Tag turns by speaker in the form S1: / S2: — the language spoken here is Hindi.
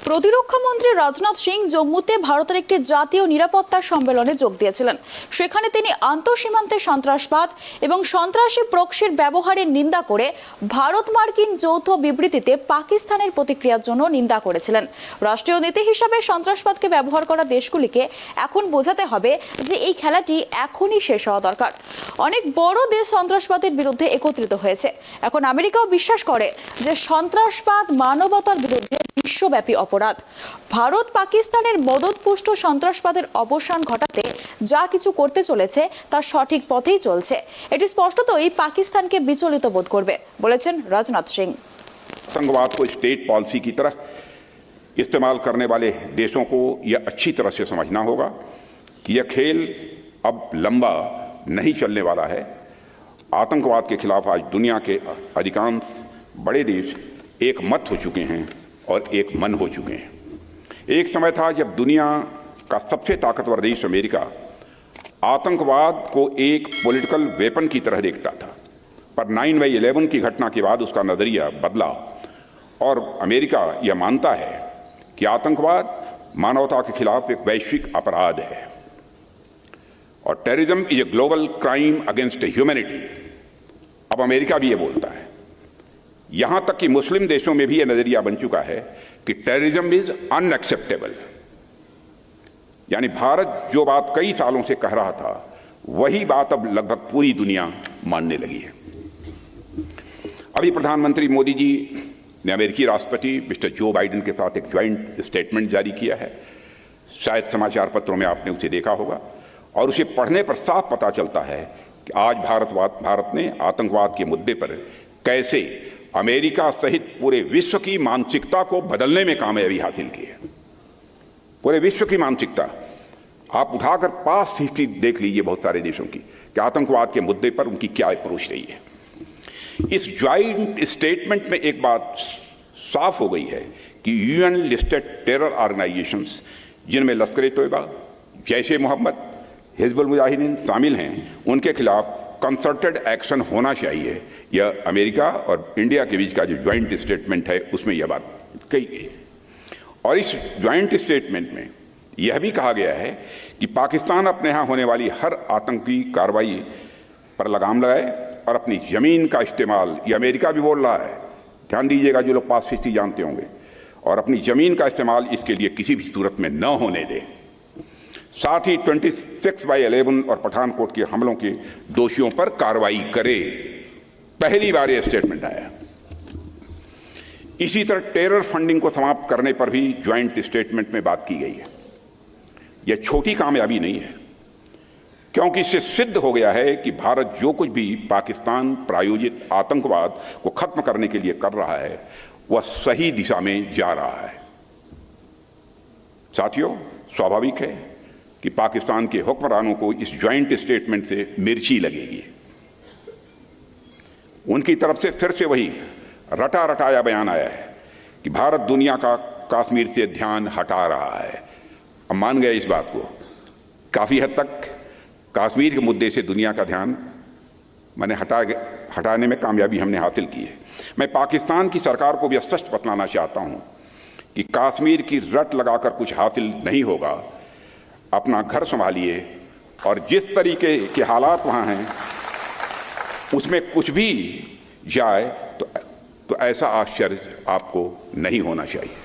S1: প্রতিরক্ষা মন্ত্রী রাজনাথ সিং জম্মুতে ভারতের একটি জাতীয় নিরাপত্তা সম্মেলনে যোগ দিয়েছিলেন। সেখানে তিনি আন্তঃসীমান্তে সন্ত্রাসবাদ এবং সন্ত্রাসী প্রক্সির ব্যবহারের নিন্দা করে ভারত মার্কিন যৌথ বিবৃতিতে পাকিস্তানের প্রতিক্রিয়ার জন্য নিন্দা করেছিলেন। রাষ্ট্রীয় নীতি হিসাবে সন্ত্রাসবাদকে ব্যবহার করা দেশগুলিকে এখন বোঝাতে হবে যে এই খেলাটি এখনই শেষ হওয়া দরকার। অনেক বড় দেশ সন্ত্রাসবাদের বিরুদ্ধে একত্রিত হয়েছে। এখন আমেরিকাও বিশ্বাস করে যে সন্ত্রাসবাদ মানবতার বিরুদ্ধে বিশ্বব্যাপী অপরাধ। ভারত পাকিস্তানের মদতপুষ্ট সন্ত্রাসবাদের অবসান ঘটাতে যা কিছু করতে চলেছে তা সঠিক পথেই চলছে। এটি স্পষ্টতই পাকিস্তানকে বিচলিত বোধ করবে, বলেছেন রাজনাথ সিং।
S2: आतंकवाद को स्टेट पॉलिसी की तरह इस्तेमाल करने वाले देशों को यह अच्छी तरह से समझना होगा कि यह खेल अब लंबा नहीं चलने वाला है। आतंकवाद के खिलाफ आज दुनिया के अधिकांश बड़े देश एक मत हो चुके हैं और एक मन हो चुके हैं। एक समय था जब दुनिया का सबसे ताकतवर देश अमेरिका आतंकवाद को एक पॉलिटिकल वेपन की तरह देखता था, पर 9/11 की घटना के बाद उसका नजरिया बदला और अमेरिका यह मानता है कि आतंकवाद मानवता के खिलाफ एक वैश्विक अपराध है और terrorism is a global crime against humanity. अब अमेरिका भी ये बोलता है, यहां तक कि मुस्लिम देशों में भी यह नजरिया बन चुका है कि टेररिज्म इज अनएक्सेप्टेबल। यानी भारत जो बात कई सालों से कह रहा था वही बात अब लगभग पूरी दुनिया मानने लगी है। अभी प्रधानमंत्री मोदी जी ने अमेरिकी राष्ट्रपति मिस्टर जो बाइडेन के साथ एक ज्वाइंट स्टेटमेंट जारी किया है। शायद समाचार पत्रों में आपने उसे देखा होगा और उसे पढ़ने पर साफ पता चलता है कि आज भारत ने आतंकवाद के मुद्दे पर कैसे अमेरिका सहित पूरे विश्व की मानसिकता को बदलने में कामयाबी हासिल की है। पूरे विश्व की मानसिकता आप उठाकर पास्ट हिस्ट्री देख लीजिए बहुत सारे देशों की कि आतंकवाद के मुद्दे पर उनकी क्या अप्रोच रही है। इस ज्वाइंट स्टेटमेंट में एक बात साफ हो गई है कि यूएन लिस्टेड टेरर ऑर्गेनाइजेशंस जिनमें लश्कर-ए-तोयबा, जैश-ए मोहम्मद, हिजबुल मुजाहिदीन शामिल हैं, उनके खिलाफ कंसर्टेड एक्शन होना चाहिए। यह अमेरिका और इंडिया के बीच का जो ज्वाइंट स्टेटमेंट है उसमें यह बात कही गई है। और इस ज्वाइंट स्टेटमेंट में यह भी कहा गया है कि पाकिस्तान अपने यहाँ होने वाली हर आतंकी कार्रवाई पर लगाम लगाए और अपनी जमीन का इस्तेमाल, ये अमेरिका भी बोल रहा है, ध्यान दीजिएगा जो लोग पास हिस्ट्री जानते होंगे, और अपनी जमीन का इस्तेमाल इसके लिए किसी भी सूरत में न होने दे। साथ ही 26/11 और पठानकोट के हमलों के दोषियों पर कार्रवाई करे। पहली बार यह स्टेटमेंट आया। इसी तरह टेरर फंडिंग को समाप्त करने पर भी ज्वाइंट स्टेटमेंट में बात की गई है। यह छोटी कामयाबी नहीं है, क्योंकि इससे सिद्ध हो गया है कि भारत जो कुछ भी पाकिस्तान प्रायोजित आतंकवाद को खत्म करने के लिए कर रहा है वह सही दिशा में जा रहा है। साथियों, स्वाभाविक है कि पाकिस्तान के हुक्मरानों को इस ज्वाइंट स्टेटमेंट से मिर्ची लगेगी। उनकी तरफ से फिर से वही रटा रटाया बयान आया है कि भारत दुनिया का कश्मीर से ध्यान हटा रहा है। अब मान गए इस बात को, काफी हद तक कश्मीर के मुद्दे से दुनिया का ध्यान हटाने में कामयाबी हमने हासिल की है। मैं पाकिस्तान की सरकार को भी स्पष्ट बतलाना चाहता हूं कि कश्मीर की रट लगाकर कुछ हासिल नहीं होगा। अपना घर संभालिए और जिस तरीके के हालात वहां हैं उसमें कुछ भी जाए तो ऐसा आश्चर्य आपको नहीं होना चाहिए।